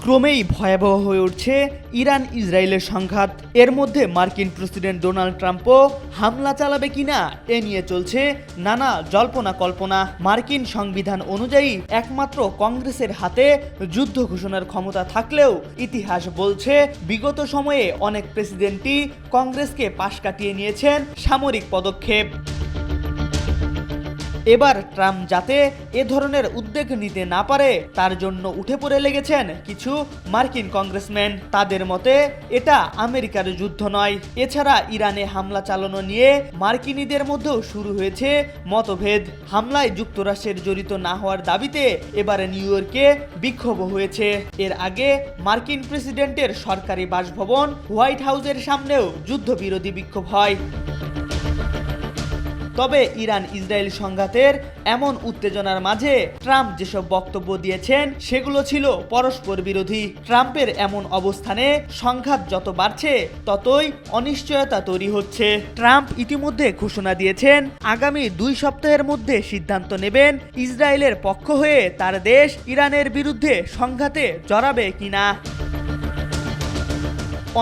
ক্রমেই ভয়াবহ হয়ে উঠছে ইরান ইসরায়েলের সংঘাত। এর মধ্যে মার্কিন প্রেসিডেন্ট ডোনাল্ড ট্রাম্পও হামলা চালাবে কিনা এ নিয়ে চলছে নানা জল্পনা কল্পনা। মার্কিন সংবিধান অনুযায়ী একমাত্র কংগ্রেসের হাতে যুদ্ধ ঘোষণার ক্ষমতা থাকলেও ইতিহাস বলছে বিগত সময়ে অনেক প্রেসিডেন্টই কংগ্রেসকে পাশ কাটিয়ে নিয়েছেন সামরিক পদক্ষেপ। এবার ট্রাম্প যাতে এ ধরনের উদ্যোগ নিতে না পারে তার জন্য উঠে পড়ে লেগেছেন কিছু মার্কিন কংগ্রেসম্যান। তাদের মতে এটা আমেরিকার যুদ্ধ নয়। এছাড়া ইরানে হামলা চালানো নিয়ে মার্কিনীদের মধ্যেও শুরু হয়েছে মতভেদ। হামলায় যুক্তরাষ্ট্রের জড়িত না হওয়ার দাবিতে এবারে নিউ ইয়র্কে বিক্ষোভ হয়েছে। এর আগে মার্কিন প্রেসিডেন্টের সরকারি বাসভবন হোয়াইট হাউসের সামনেও যুদ্ধবিরোধী বিক্ষোভ হয়। তবে ইরান ইসরায়েল সংঘাতের এমন উত্তেজনার মাঝে ট্রাম্প যেসব বক্তব্য দিয়েছেন সেগুলো ছিল পরস্পর বিরোধী। ট্রাম্পের এমন অবস্থানে সংঘাত যত বাড়ছে ততই অনিশ্চয়তা তৈরি হচ্ছে। ট্রাম্প ইতিমধ্যে ঘোষণা দিয়েছেন আগামী 2 সপ্তাহের মধ্যে সিদ্ধান্ত নেবেন ইসরায়েলের পক্ষ হয়ে তার দেশ ইরানের বিরুদ্ধে সংঘাতে জড়াবে কিনা।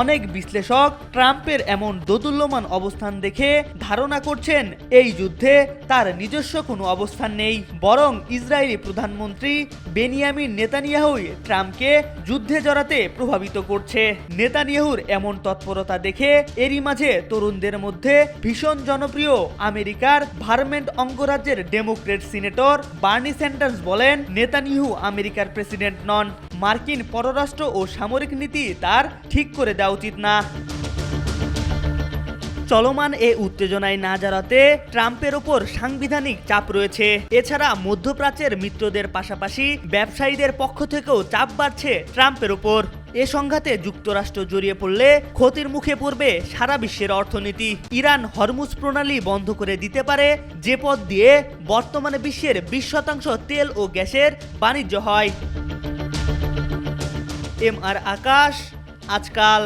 অনেক বিশ্লেষক ট্রাম্পের এমন দোদুল্যমান অবস্থান দেখে ধারণা করছেন এই যুদ্ধে তার নিজস্ব কোনো অবস্থান নেই, বরং ইসরায়েলি প্রধানমন্ত্রী বেনিয়ামিন নেতানিয়াহুই ট্রাম্পকে যুদ্ধে জড়াতে প্রভাবিত করছে। নেতানিয়াহুর এমন তৎপরতা দেখে এরই মাঝে তরুণদের মধ্যে ভীষণ জনপ্রিয় আমেরিকার ভারমন্ট অঙ্গরাজ্যের ডেমোক্রেট সিনেটর বার্নি স্যান্ডার্স বলেন, নেতানিয়াহু আমেরিকার প্রেসিডেন্ট নন। মার্কিন পররাষ্ট্র ও সামরিক নীতি তার ঠিক করে দেওয়া উচিত না। চলমান এ উত্তেজনায় না জড়াতে ট্রাম্পের ওপর সাংবিধানিক চাপ রয়েছে। এছাড়া মধ্যপ্রাচ্যের মিত্রদের পাশাপাশি ব্যবসায়ীদের পক্ষ থেকেও চাপ বাড়ছে ট্রাম্পের ওপর। এ সংঘাতে যুক্তরাষ্ট্র জড়িয়ে পড়লে ক্ষতির মুখে পড়বে সারা বিশ্বের অর্থনীতি। ইরান হরমুজ প্রণালী বন্ধ করে দিতে পারে, যে পথ দিয়ে বর্তমানে বিশ্বের 20% তেল ও গ্যাসের বাণিজ্য হয়। এম আর আকাশ, আজকাল।